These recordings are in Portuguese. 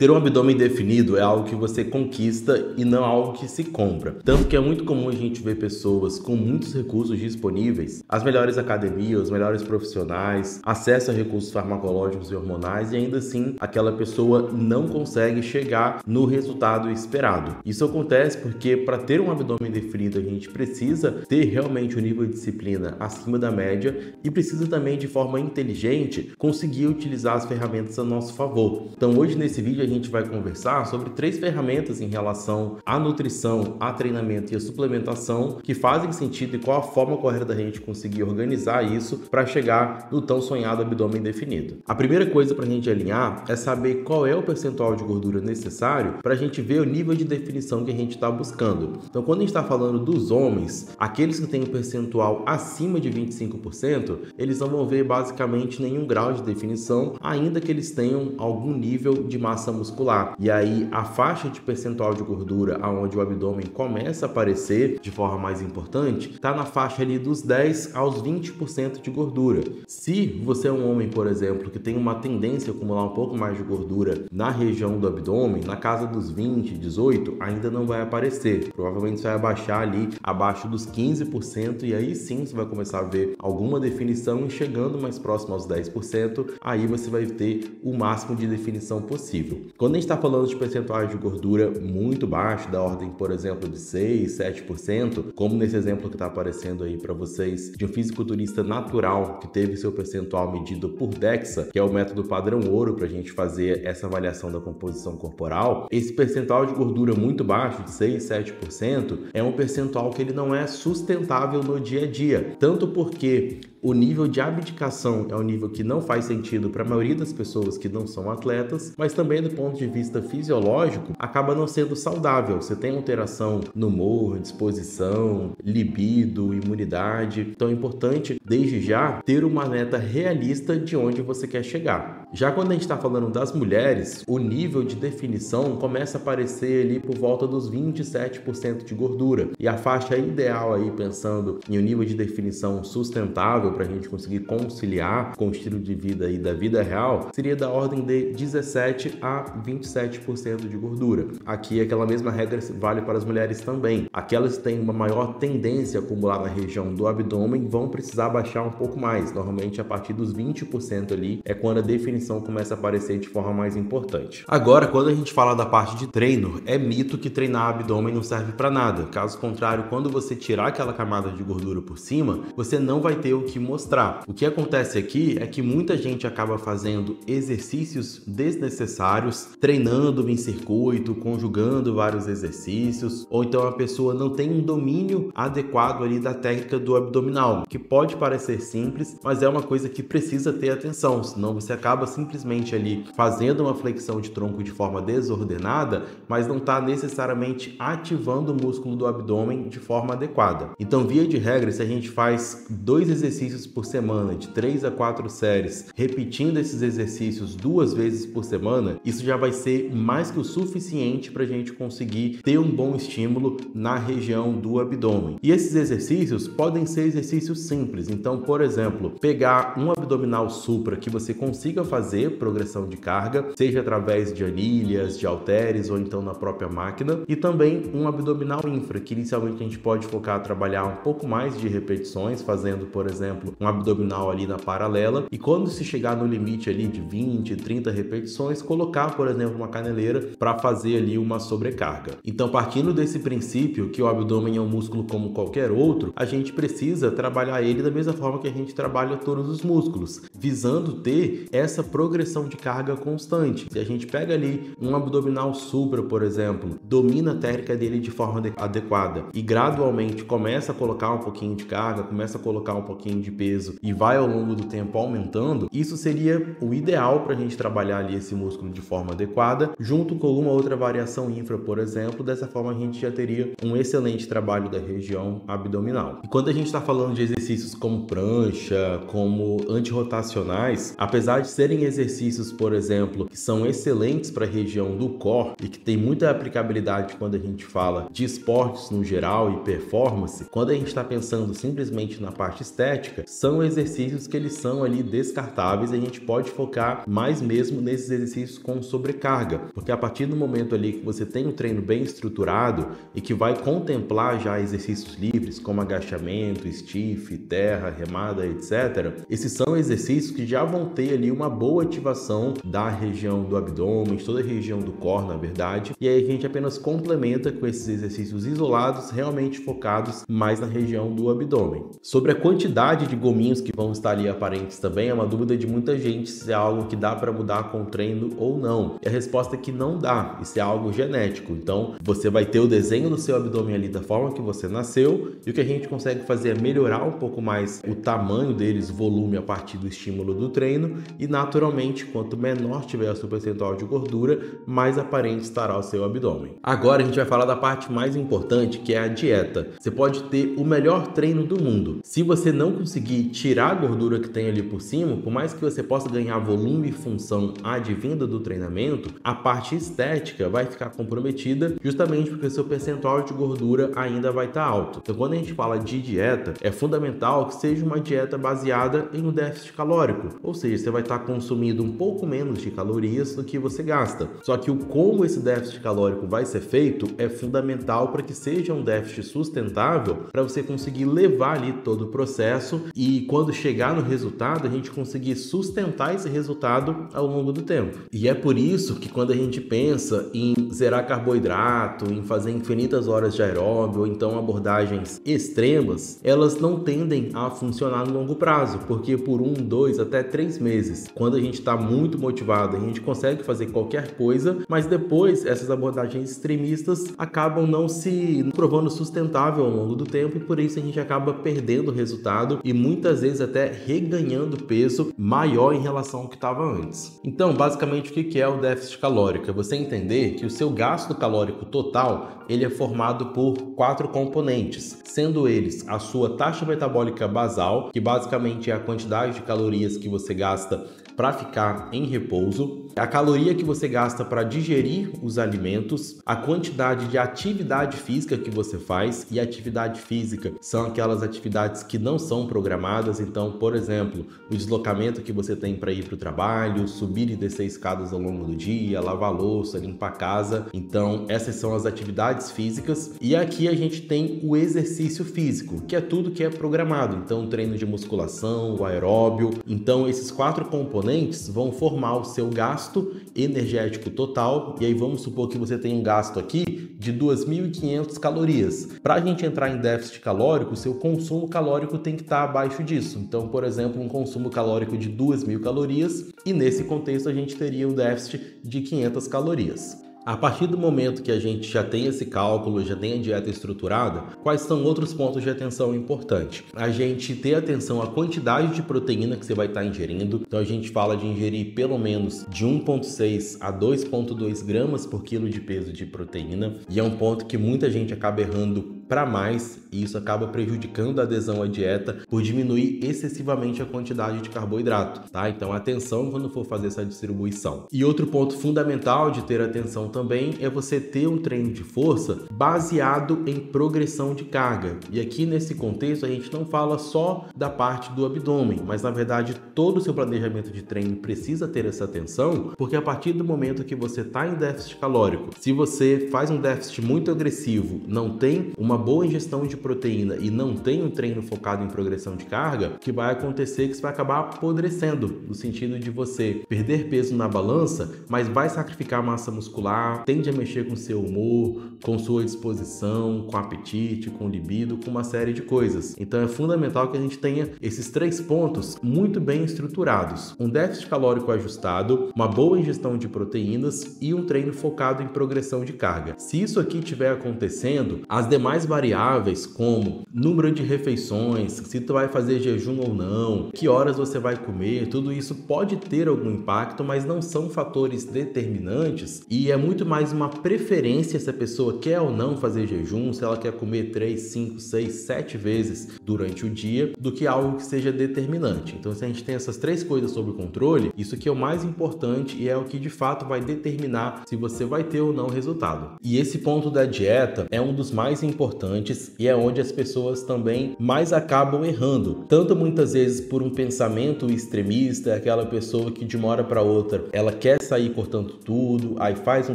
Ter um abdômen definido é algo que você conquista e não algo que se compra. Tanto que é muito comum a gente ver pessoas com muitos recursos disponíveis, as melhores academias, os melhores profissionais, acesso a recursos farmacológicos e hormonais, e ainda assim aquela pessoa não consegue chegar no resultado esperado. Isso acontece porque para ter um abdômen definido a gente precisa ter realmente um nível de disciplina acima da média e precisa também, de forma inteligente, conseguir utilizar as ferramentas a nosso favor. Então hoje nesse vídeo a gente vai conversar sobre 3 ferramentas em relação à nutrição, a treinamento e a suplementação que fazem sentido e qual a forma correta da gente conseguir organizar isso para chegar no tão sonhado abdômen definido. A primeira coisa para a gente alinhar é saber qual é o percentual de gordura necessário para a gente ver o nível de definição que a gente está buscando. Então quando a gente está falando dos homens, aqueles que têm um percentual acima de 25%, eles não vão ver basicamente nenhum grau de definição, ainda que eles tenham algum nível de massa muscular. E aí a faixa de percentual de gordura aonde o abdômen começa a aparecer de forma mais importante está na faixa ali dos 10 aos 20% de gordura. Se você é um homem, por exemplo, que tem uma tendência a acumular um pouco mais de gordura na região do abdômen, na casa dos 20, 18, ainda não vai aparecer. Provavelmente você vai abaixar ali abaixo dos 15% e aí sim você vai começar a ver alguma definição, e chegando mais próximo aos 10%, aí você vai ter o máximo de definição possível. Quando a gente está falando de percentuais de gordura muito baixo, da ordem, por exemplo, de 6, 7%, como nesse exemplo que está aparecendo aí para vocês, de um fisiculturista natural que teve seu percentual medido por DEXA, que é o método padrão ouro para a gente fazer essa avaliação da composição corporal, esse percentual de gordura muito baixo, de 6, 7%, é um percentual que ele não é sustentável no dia a dia, tanto porque o nível de abdicação é um nível que não faz sentido para a maioria das pessoas que não são atletas, mas também do ponto de vista fisiológico, acaba não sendo saudável. Você tem alteração no humor, disposição, libido, imunidade. Então é importante, desde já, ter uma meta realista de onde você quer chegar. Já quando a gente está falando das mulheres, o nível de definição começa a aparecer ali por volta dos 27% de gordura. E a faixa ideal aí, pensando em um nível de definição sustentável para a gente conseguir conciliar com o estilo de vida aí da vida real, seria da ordem de 17 a 27% de gordura. Aqui aquela mesma regra vale para as mulheres também. Aquelas que têm uma maior tendência a acumular na região do abdômen vão precisar baixar um pouco mais. Normalmente a partir dos 20% ali é quando a definição começa a aparecer de forma mais importante. Agora, quando a gente fala da parte de treino, é mito que treinar abdômen não serve para nada. Caso contrário, quando você tirar aquela camada de gordura por cima, você não vai ter o que mostrar. O que acontece aqui é que muita gente acaba fazendo exercícios desnecessários, treinando em circuito, conjugando vários exercícios, ou então a pessoa não tem um domínio adequado ali da técnica do abdominal, que pode parecer simples, mas é uma coisa que precisa ter atenção, senão você acaba simplesmente ali fazendo uma flexão de tronco de forma desordenada, mas não está necessariamente ativando o músculo do abdômen de forma adequada. Então, via de regra, se a gente faz 2 exercícios por semana, de 3 a 4 séries, repetindo esses exercícios 2 vezes por semana, isso já vai ser mais que o suficiente para a gente conseguir ter um bom estímulo na região do abdômen. E esses exercícios podem ser exercícios simples. Então, por exemplo, pegar um abdominal supra que você consiga fazer progressão de carga, seja através de anilhas, de halteres ou então na própria máquina, e também um abdominal infra, que inicialmente a gente pode focar a trabalhar um pouco mais de repetições, fazendo, por exemplo, um abdominal ali na paralela, e quando se chegar no limite ali de 20, 30 repetições, colocar, por exemplo, uma caneleira para fazer ali uma sobrecarga. Então, partindo desse princípio que o abdômen é um músculo como qualquer outro, a gente precisa trabalhar ele da mesma forma que a gente trabalha todos os músculos, visando ter essa progressão de carga constante. Se a gente pega ali um abdominal supra, por exemplo, domina a técnica dele de forma adequada e gradualmente começa a colocar um pouquinho de carga, começa a colocar um pouquinho de peso e vai ao longo do tempo aumentando, isso seria o ideal para a gente trabalhar ali esse músculo de forma adequada, junto com alguma outra variação infra, por exemplo. Dessa forma a gente já teria um excelente trabalho da região abdominal. E quando a gente está falando de exercícios como prancha, como antirrotacionais, apesar de serem exercícios, por exemplo, que são excelentes para a região do core e que tem muita aplicabilidade quando a gente fala de esportes no geral e performance, quando a gente está pensando simplesmente na parte estética, são exercícios que eles são ali descartáveis e a gente pode focar mais mesmo nesses exercícios com sobrecarga, porque a partir do momento ali que você tem um treino bem estruturado e que vai contemplar já exercícios livres como agachamento, stiff, terra, remada, etc. Esses são exercícios que já vão ter ali uma boa ativação da região do abdômen, de toda a região do core, na verdade, e aí a gente apenas complementa com esses exercícios isolados, realmente focados mais na região do abdômen. Sobre a quantidade de gominhos que vão estar ali aparentes também, é uma dúvida de muita gente se é algo que dá para mudar com o treino ou não. E a resposta é que não dá, isso é algo genético. Então, você vai ter o desenho do seu abdômen ali da forma que você nasceu, e o que a gente consegue fazer é melhorar um pouco mais o tamanho deles, o volume a partir do estímulo do treino, e naturalmente, quanto menor tiver o seu percentual de gordura, mais aparente estará o seu abdômen. Agora a gente vai falar da parte mais importante, que é a dieta. Você pode ter o melhor treino do mundo. Se você não conseguir tirar a gordura que tem ali por cima, por mais que você possa ganhar volume e função advinda do treinamento, a parte estética vai ficar comprometida justamente porque o seu percentual de gordura ainda vai estar alto. Então, quando a gente fala de dieta, é fundamental que seja uma dieta baseada em um déficit calórico, ou seja, você vai estar consumindo um pouco menos de calorias do que você gasta. Só que o como esse déficit calórico vai ser feito é fundamental para que seja um déficit sustentável, para você conseguir levar ali todo o processo e quando chegar no resultado, a gente conseguir sustentar esse resultado ao longo do tempo. E é por isso que quando a gente pensa em zerar carboidrato, em fazer infinitas horas de aeróbio, ou então abordagens extremas, elas não tendem a funcionar no longo prazo, porque por 1, 2, até 3 meses, quando a gente está muito motivado, a gente consegue fazer qualquer coisa, mas depois essas abordagens extremistas acabam não se provando sustentável ao longo do tempo e por isso a gente acaba perdendo o resultado e muitas vezes até reganhando peso maior em relação ao que estava antes. Então, basicamente, o que é o déficit calórico? É você entender que o seu gasto calórico total ele é formado por 4 componentes, sendo eles a sua taxa metabólica basal, que basicamente é a quantidade de calorias que você gasta para ficar em repouso, a caloria que você gasta para digerir os alimentos, a quantidade de atividade física que você faz, e atividade física são aquelas atividades que não são programadas, então, por exemplo, o deslocamento que você tem para ir para o trabalho, subir e descer escadas ao longo do dia, lavar louça, limpar a casa, então essas são as atividades físicas, e aqui a gente tem o exercício físico, que é tudo que é programado, então treino de musculação, o aeróbio, então esses 4 componentes vão formar o seu gasto energético total, e aí vamos supor que você tem um gasto aqui de 2.500 calorias. Para a gente entrar em déficit calórico, o seu consumo calórico tem que estar abaixo disso. Então, por exemplo, um consumo calórico de 2.000 calorias, e nesse contexto a gente teria um déficit de 500 calorias. A partir do momento que a gente já tem esse cálculo, já tem a dieta estruturada, quais são outros pontos de atenção importantes? A gente ter atenção à quantidade de proteína que você vai estar ingerindo. Então a gente fala de ingerir pelo menos de 1,6 a 2,2 gramas por quilo de peso de proteína. E é um ponto que muita gente acaba errando para mais, e isso acaba prejudicando a adesão à dieta por diminuir excessivamente a quantidade de carboidrato, tá? Então atenção quando for fazer essa distribuição. E outro ponto fundamental de ter atenção também é você ter um treino de força baseado em progressão de carga. E aqui nesse contexto a gente não fala só da parte do abdômen, mas na verdade todo o seu planejamento de treino precisa ter essa atenção, porque a partir do momento que você está em déficit calórico, se você faz um déficit muito agressivo, não tem uma boa ingestão de proteína e não tem um treino focado em progressão de carga, o que vai acontecer é que você vai acabar apodrecendo, no sentido de você perder peso na balança, mas vai sacrificar massa muscular, tende a mexer com seu humor, com sua disposição, com apetite, com libido, com uma série de coisas. Então é fundamental que a gente tenha esses 3 pontos muito bem estruturados: um déficit calórico ajustado, uma boa ingestão de proteínas e um treino focado em progressão de carga. Se isso aqui estiver acontecendo, as demais variáveis como número de refeições, se tu vai fazer jejum ou não, que horas você vai comer, tudo isso pode ter algum impacto, mas não são fatores determinantes, e é muito mais uma preferência se a pessoa quer ou não fazer jejum, se ela quer comer 3, 5, 6, 7 vezes durante o dia, do que algo que seja determinante. Então, se a gente tem essas 3 coisas sob controle, isso aqui é o mais importante e é o que de fato vai determinar se você vai ter ou não resultado. E esse ponto da dieta é um dos mais importantes importantes e é onde as pessoas também mais acabam errando. Tanto muitas vezes por um pensamento extremista, aquela pessoa que de uma hora para outra ela quer sair cortando tudo, aí faz um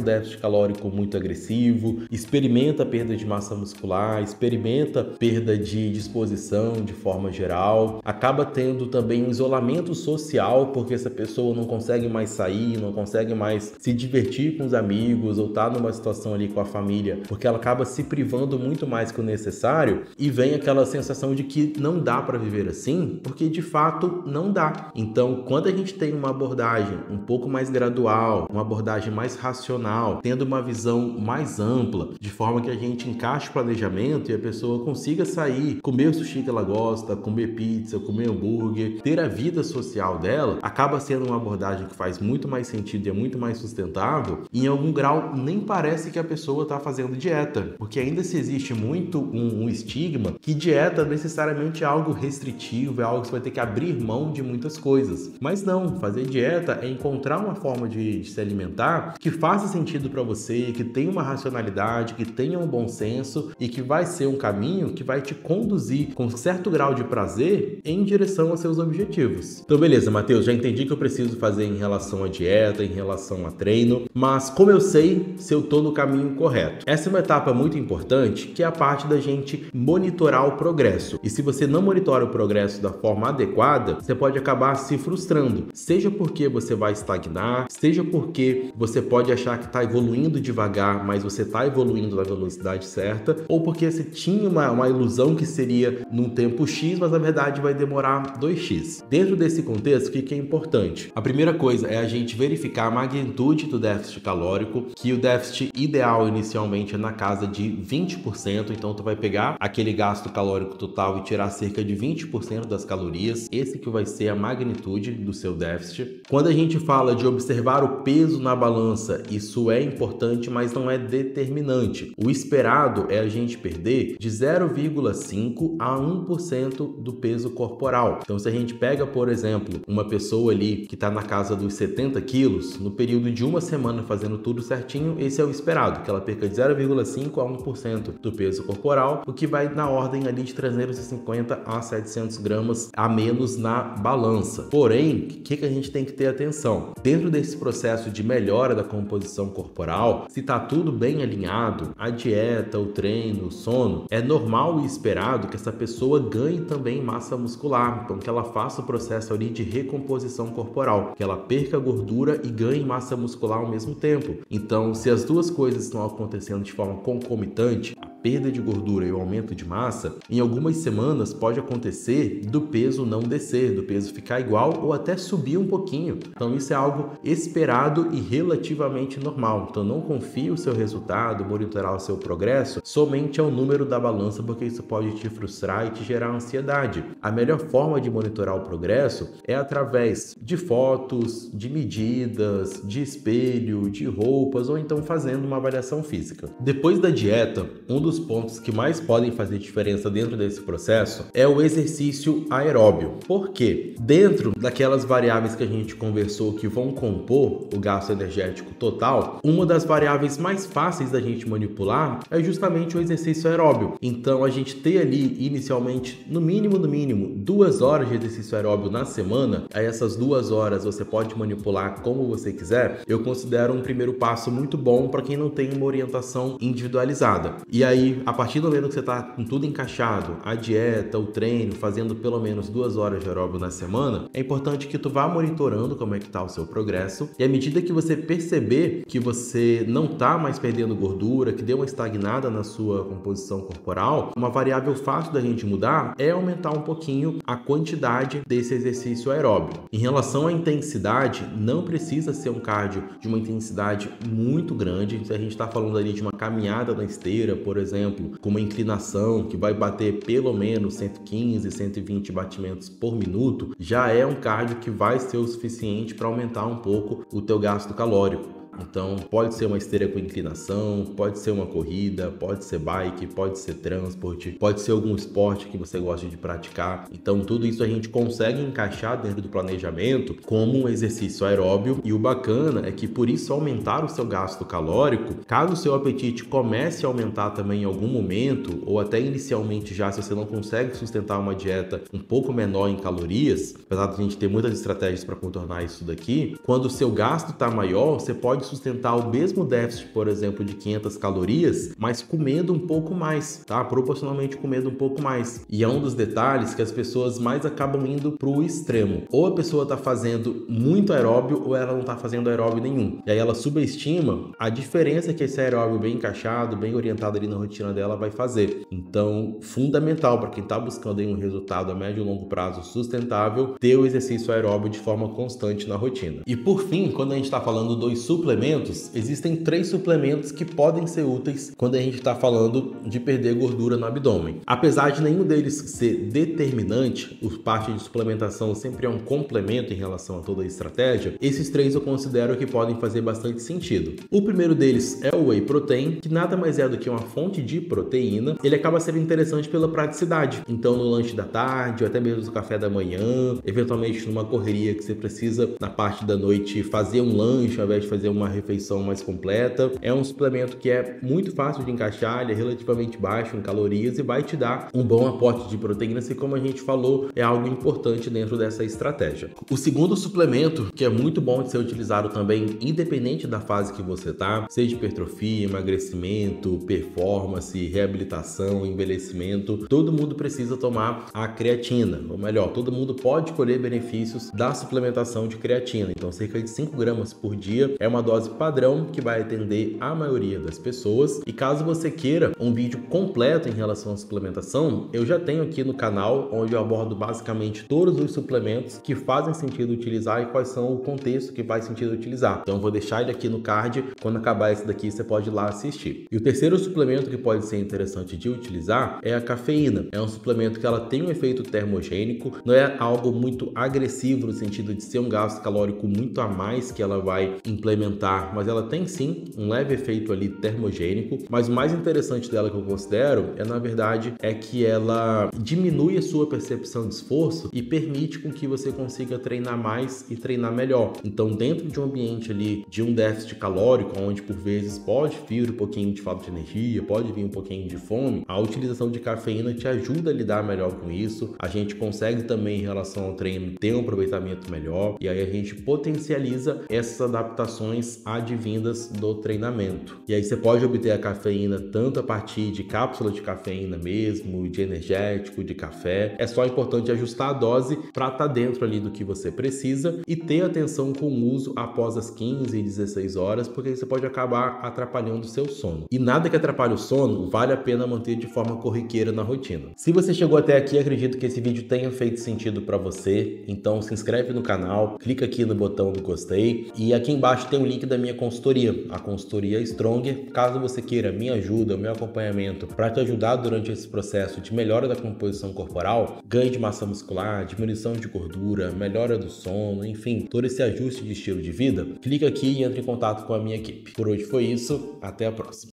déficit calórico muito agressivo, experimenta perda de massa muscular, experimenta perda de disposição de forma geral, acaba tendo também um isolamento social porque essa pessoa não consegue mais sair, não consegue mais se divertir com os amigos ou tá numa situação ali com a família, porque ela acaba se privando muito mais que o necessário e vem aquela sensação de que não dá para viver assim, porque de fato não dá. Então, quando a gente tem uma abordagem um pouco mais gradual, uma abordagem mais racional, tendo uma visão mais ampla, de forma que a gente encaixe o planejamento e a pessoa consiga sair, comer o sushi que ela gosta, comer pizza, comer hambúrguer, ter a vida social dela, acaba sendo uma abordagem que faz muito mais sentido e é muito mais sustentável. E em algum grau nem parece que a pessoa está fazendo dieta, porque ainda se existe muito um estigma que dieta necessariamente é algo restritivo, é algo que você vai ter que abrir mão de muitas coisas. Mas não, fazer dieta é encontrar uma forma de se alimentar que faça sentido para você, que tenha uma racionalidade, que tenha um bom senso e que vai ser um caminho que vai te conduzir com um certo grau de prazer em direção aos seus objetivos. Então beleza, Matheus, já entendi que eu preciso fazer em relação à dieta, em relação a treino, mas como eu sei se eu tô no caminho correto? Essa é uma etapa muito importante, que é a parte da gente monitorar o progresso. E se você não monitora o progresso da forma adequada, você pode acabar se frustrando, seja porque você vai estagnar, seja porque você pode achar que está evoluindo devagar, mas você está evoluindo na velocidade certa, ou porque você tinha uma ilusão que seria num tempo X, mas na verdade vai demorar 2x. Dentro desse contexto, o que é importante? A primeira coisa é a gente verificar a magnitude do déficit calórico, que o déficit ideal inicialmente é na casa de 20%, então tu vai pegar aquele gasto calórico total e tirar cerca de 20% das calorias, esse que vai ser a magnitude do seu déficit. Quando a gente fala de observar o peso na balança, isso é importante, mas não é determinante. O esperado é a gente perder de 0,5 a 1% do peso corporal. Então, se a gente pega, por exemplo, uma pessoa ali que está na casa dos 70 quilos, no período de uma semana fazendo tudo certinho, esse é o esperado, que ela perca de 0,5 a 1% do peso corporal, o que vai na ordem ali de 350 a 700 gramas a menos na balança. Porém, o que a gente tem que ter atenção? Dentro desse processo de melhora da composição corporal, se está tudo bem alinhado, a dieta, o treino, o sono, é normal e esperado que essa pessoa ganhe também massa muscular, então que ela faça o processo ali de recomposição corporal, que ela perca gordura e ganhe massa muscular ao mesmo tempo. Então, se as duas coisas estão acontecendo de forma concomitante, a perda de gordura e o aumento de massa, em algumas semanas pode acontecer do peso não descer, do peso ficar igual ou até subir um pouquinho. Então isso é algo esperado e relativamente normal. Então não confie o seu resultado, monitorar o seu progresso somente ao número da balança, porque isso pode te frustrar e te gerar ansiedade. A melhor forma de monitorar o progresso é através de fotos, de medidas, de espelho, de roupas ou então fazendo uma avaliação física. Depois da dieta, um dos pontos que mais podem fazer diferença dentro desse processo é o exercício aeróbio. Por quê? Dentro daquelas variáveis que a gente conversou que vão compor o gasto energético total, uma das variáveis mais fáceis da gente manipular é justamente o exercício aeróbio. Então a gente ter ali inicialmente, no mínimo 2 horas de exercício aeróbio na semana, aí essas 2 horas você pode manipular como você quiser, eu considero um primeiro passo muito bom para quem não tem uma orientação individualizada. E aí, a partir do momento que você está com tudo encaixado, a dieta, o treino, fazendo pelo menos 2 horas de aeróbio na semana, é importante que tu vá monitorando como é que está o seu progresso e à medida que você perceber que você não está mais perdendo gordura, que deu uma estagnada na sua composição corporal, uma variável fácil da gente mudar é aumentar um pouquinho a quantidade desse exercício aeróbio. Em relação à intensidade, não precisa ser um cardio de uma intensidade muito grande. Se a gente está falando ali de uma caminhada na esteira, por exemplo, com uma inclinação que vai bater pelo menos 115, 120 batimentos por minuto, já é um cardio que vai ser o suficiente para aumentar um pouco o teu gasto calórico. Então pode ser uma esteira com inclinação, pode ser uma corrida, pode ser bike, pode ser transporte, pode ser algum esporte que você gosta de praticar. Então tudo isso a gente consegue encaixar dentro do planejamento como um exercício aeróbio, e o bacana é que por isso aumentar o seu gasto calórico, caso o seu apetite comece a aumentar também em algum momento, ou até inicialmente já, se você não consegue sustentar uma dieta um pouco menor em calorias, apesar de a gente ter muitas estratégias para contornar isso daqui, quando o seu gasto está maior, você pode sustentar o mesmo déficit, por exemplo, de 500 calorias, mas comendo um pouco mais, tá? Proporcionalmente comendo um pouco mais. E é um dos detalhes que as pessoas mais acabam indo para o extremo. Ou a pessoa está fazendo muito aeróbio, ou ela não está fazendo aeróbio nenhum. E aí ela subestima a diferença que esse aeróbio bem encaixado, bem orientado ali na rotina dela vai fazer. Então, fundamental para quem está buscando aí um resultado a médio e longo prazo sustentável, ter o exercício aeróbio de forma constante na rotina. E por fim, quando a gente está falando dos suplementos, existem 3 suplementos que podem ser úteis quando a gente está falando de perder gordura no abdômen. Apesar de nenhum deles ser determinante, a parte de suplementação sempre é um complemento em relação a toda a estratégia, esses 3 eu considero que podem fazer bastante sentido. O primeiro deles é o Whey Protein, que nada mais é do que uma fonte de proteína. Ele acaba sendo interessante pela praticidade. Então, no lanche da tarde, ou até mesmo no café da manhã, eventualmente numa correria que você precisa, na parte da noite, fazer um lanche ao invés de fazer uma refeição mais completa. É um suplemento que é muito fácil de encaixar, ele é relativamente baixo em calorias e vai te dar um bom aporte de proteínas, e como a gente falou, é algo importante dentro dessa estratégia. O segundo suplemento, que é muito bom de ser utilizado também, independente da fase que você tá, seja hipertrofia, emagrecimento, performance, reabilitação, envelhecimento, todo mundo precisa tomar a creatina, ou melhor, todo mundo pode colher benefícios da suplementação de creatina. Então, cerca de 5 gramas por dia é uma dose padrão que vai atender a maioria das pessoas. E caso você queira um vídeo completo em relação à suplementação, eu já tenho aqui no canal, onde eu abordo basicamente todos os suplementos que fazem sentido utilizar e quais são o contexto que faz sentido utilizar. Então, eu vou deixar ele aqui no card. Quando acabar esse daqui, você pode ir lá assistir. E o terceiro suplemento que pode ser interessante de utilizar é a cafeína. É um suplemento que ela tem um efeito termogênico, não é algo muito agressivo no sentido de ser um gasto calórico muito a mais que ela vai implementar, mas ela tem sim um leve efeito ali termogênico. Mas o mais interessante dela que eu considero na verdade, é que ela diminui a sua percepção de esforço e permite com que você consiga treinar mais e treinar melhor. Então, dentro de um ambiente ali de um déficit calórico, onde por vezes pode vir um pouquinho de falta de energia, pode vir um pouquinho de fome, a utilização de cafeína te ajuda a lidar melhor com isso. A gente consegue também, em relação ao treino, ter um aproveitamento melhor, e aí a gente potencializa essas adaptações advindas do treinamento. E aí você pode obter a cafeína tanto a partir de cápsula de cafeína mesmo, de energético, de café. É só importante ajustar a dose para estar dentro ali do que você precisa e ter atenção com o uso após as 15 e 16 horas, porque você pode acabar atrapalhando o seu sono. E nada que atrapalhe o sono vale a pena manter de forma corriqueira na rotina. Se você chegou até aqui, acredito que esse vídeo tenha feito sentido para você, então se inscreve no canal, clica aqui no botão do gostei e aqui embaixo tem o link da minha consultoria, a consultoria Stronger. Caso você queira minha ajuda, meu acompanhamento para te ajudar durante esse processo de melhora da composição corporal, ganho de massa muscular, diminuição de gordura, melhora do sono, enfim, todo esse ajuste de estilo de vida, clica aqui e entre em contato com a minha equipe. Por hoje foi isso, até a próxima.